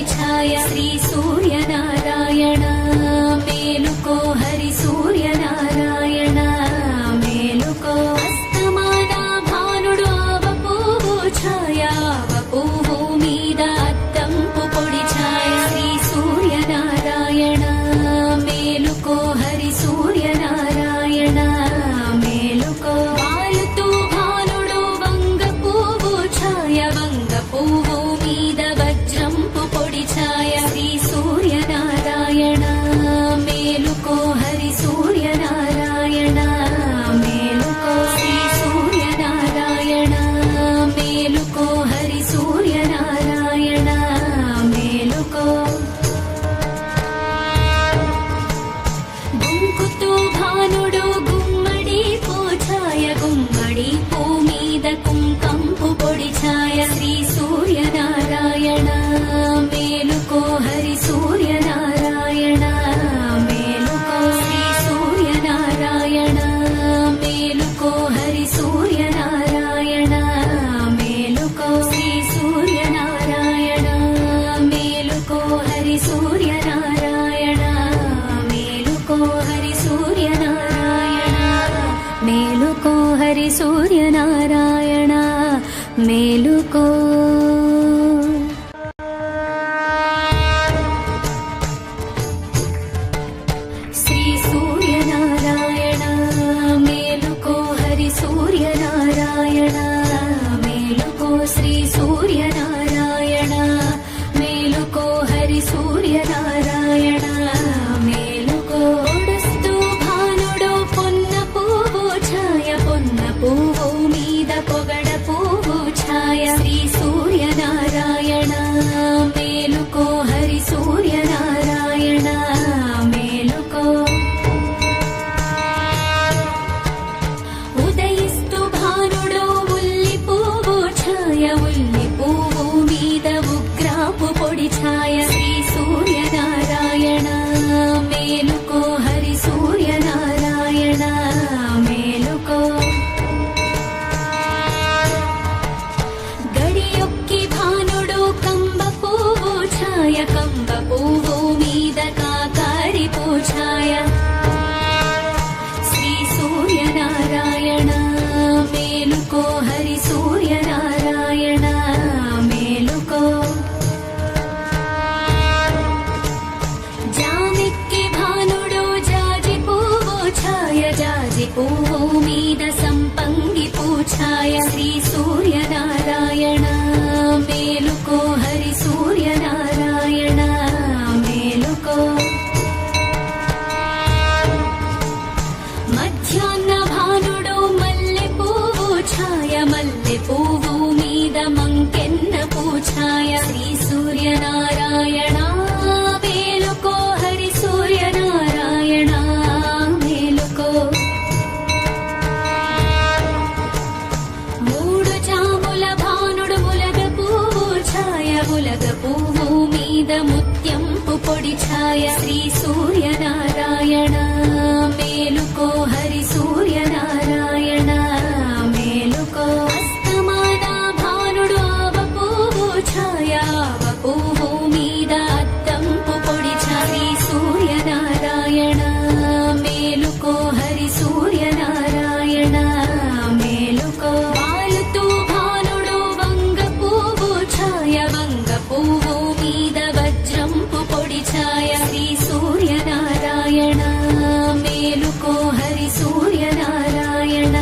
పొడిఛాయ శ్రీ సూర్యనారాయణ మేలుకో హరి సూర్యనారాయణ మేలుకో అస్తమాన భానుడు ఆవపువ్వు ఛాయ ఆవపువ్వు మీద అద్దంపు పొడిఛాయ శ్రీ సూర్యనారాయణ మేలుకో హరి సూర్యనారాయణ మేలుకో వాలుతూ భానుడు వంగ పువ్వు ఛాయ వంగ పువ్వు మీద వజ్రంపు పొడిఛాయ శ్రీ సూర్యనారాయణ మేలుకో హరి సూర్యనారాయణ మేలుకో శ్రీ సూర్యనారాయణ మేలుకో హరి సూర్యనారాయణ మేలుకో గుంకుతూ భానుడు గుమ్మడి పూఛాయ గుమ్మడి పూ మీద కుంకంపు పొడిఛాయ శ్రీ సూర్యనారాయణ మేలుకో హరి సూర్యనారాయణ మేలుకో శ్రీ సూర్యనారాయణ మేలుకో హరి సూర్యనారాయణ మేలుకో శ్రీ సూర్యనారాయణ మేలుకో హరి సూర్యనారాయణ మేలుకో హరి సూర్యనారాయణ మేలుకో హరి సూర్యనారాయణ మేలుకో శ్రీ సూర్యనారాయణ మేలుకో హరి సూర్యనారాయణ మేలుకో శ్రీ సూర్యనారాయణ మేలుకో హరి సూర్యనారాయణ మేలుకో పొడుస్తూ భానుడు పొన్న పువ్వు ఛాయ పొన్న పువ్వు మీద పొగడ పువ్వు ఛాయ శ్రీ సూర్యనారాయణ మేలుకో హరి సూర్యనారాయణ మేలుకో ఉదయిస్తూ భానుడు ఉల్లి పువ్వు ఛాయ ఉల్లి పువ్వు మీద ఉగ్రాపు పొడి ఛాయ శ్రీ సూర్యనారాయణ మేలుకో హరి సూర్యనారాయణ మేలుకో గడియొక్కి భానుడు కంబ పువ్వు ఛాయ కంబ పువ్వు మీద కాకారి పూఛాయ శ్రీ సూర్యనారాయణ మేలుకో హరి సూర్యనారాయణ మేలుకో జానెక్కి భానుడు జాజి పువ్వు ఛాయ జాజి పువ్వు మీద సంపంగి పూఛాయ శ్రీ సూర్యనారాయణ మేలుకో హరి సూర్యనారాయణ మేలుకో మధ్యాహ్న భానుడు మల్లె పువ్వు ఛాయ మల్లె పువ్వు మీద మంకెన్న పూఛాయ శ్రీ సూర్యనారాయణ మేలుకో హరి సూర్యనారాయణ మేలుకో మూడు జాముల భానుడు ములగ పువ్వు ఛాయ ములగ పువ్వు మీద ముత్యంపు పొడి ఛాయ శ్రీ సూర్యనారాయణ మేలుకో హరి సూర్యనారాయణ మేలుకో అస్తమాన భానుడు ఆవ పువ్వు ఛాయ ఆవ పువ్వు మీద అద్దంపు పొడి ఛాయ సూర్యనారాయణ మేలుకో హరి సూర్యనారాయణ మేలుకో వాలుతూ భానుడు వంగ పువ్వు ఛాయ వంగ పువ్వు మీద వజ్రంపు పొడి ఛాయ శ్రీ సూర్యనారాయణ మేలుకో హరి సూర్యనారాయణ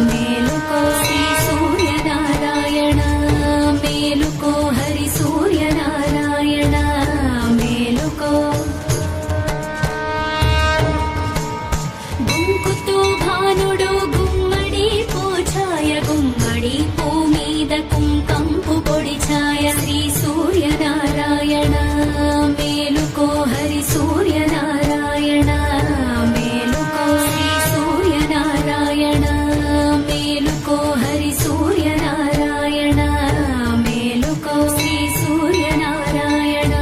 మేలుకో శ్రీ సూర్యనారాయణ మేలుకో హరి సూర్యనారాయణ మేలుకో గుంకుతూ భానుడు గుమ్మడి పూఛాయ గుమ్మడి పూ మీద కుంకంపు పొడి ఛాయ శ్రీ సూర్యనారాయణ మేలుకో హరి సూర్యనారాయణ మేలుకో శ్రీ సూర్యనారాయణ మేలుకో హరి సూర్యనారాయణ మేలుకో శ్రీ సూర్యనారాయణ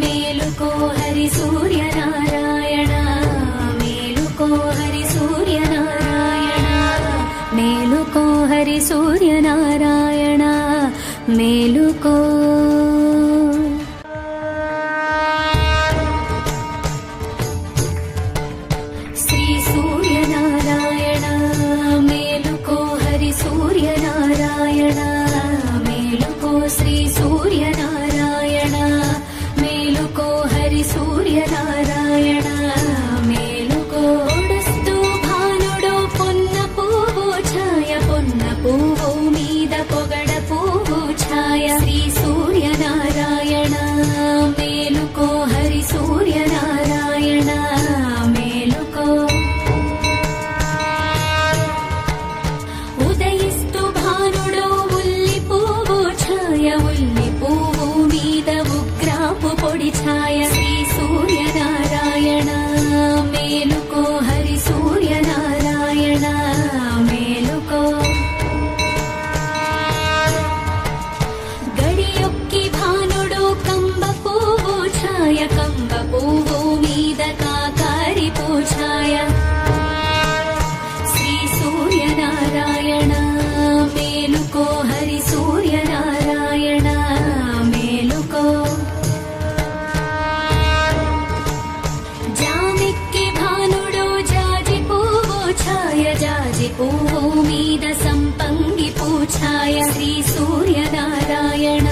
మేలుకో హరి సూర్యనారాయణ మేలుకో హరి సూర్యనారాయణ మేలుకో హరి సూర్యనారాయణ మేలుకో సూర్యనారాయణ మేలుకో హరి సూర్యనారాయణ మేలుకో పొడుస్తూ భానుడు పొన్న పువ్వు ఛాయ పొన్న పువ్వు మీద పొగడ పువ్వు ఛాయ శ్రీ సూర్యనారాయణ మేలుకో హరి సూర్యనారాయణ మేలుకో ఉదయిస్తూ భానుడు ఉల్లి పువ్వు ఛాయ ఉల్లి పువ్వు మీద ఉగ్రాపు పొడి ఛాయ శ్రీ సూర్యనారాయణ మేలుకో హరి సూర్యనారాయణ మేలుకో గడియొక్కి భానుడు కంబ పువ్వు ఛాయ కంబ పువ్వు మీద కాకారి పూఛాయ శ్రీ సూర్యనారాయణ మేలుకో హరి సూర్యనారాయణ మేలుకో జామెక్కి భానుడు జాజి పువ్వు ఛాయ జాజి పువ్వు మీద సంపంగి పూఛాయ శ్రీ సూర్యనారాయణ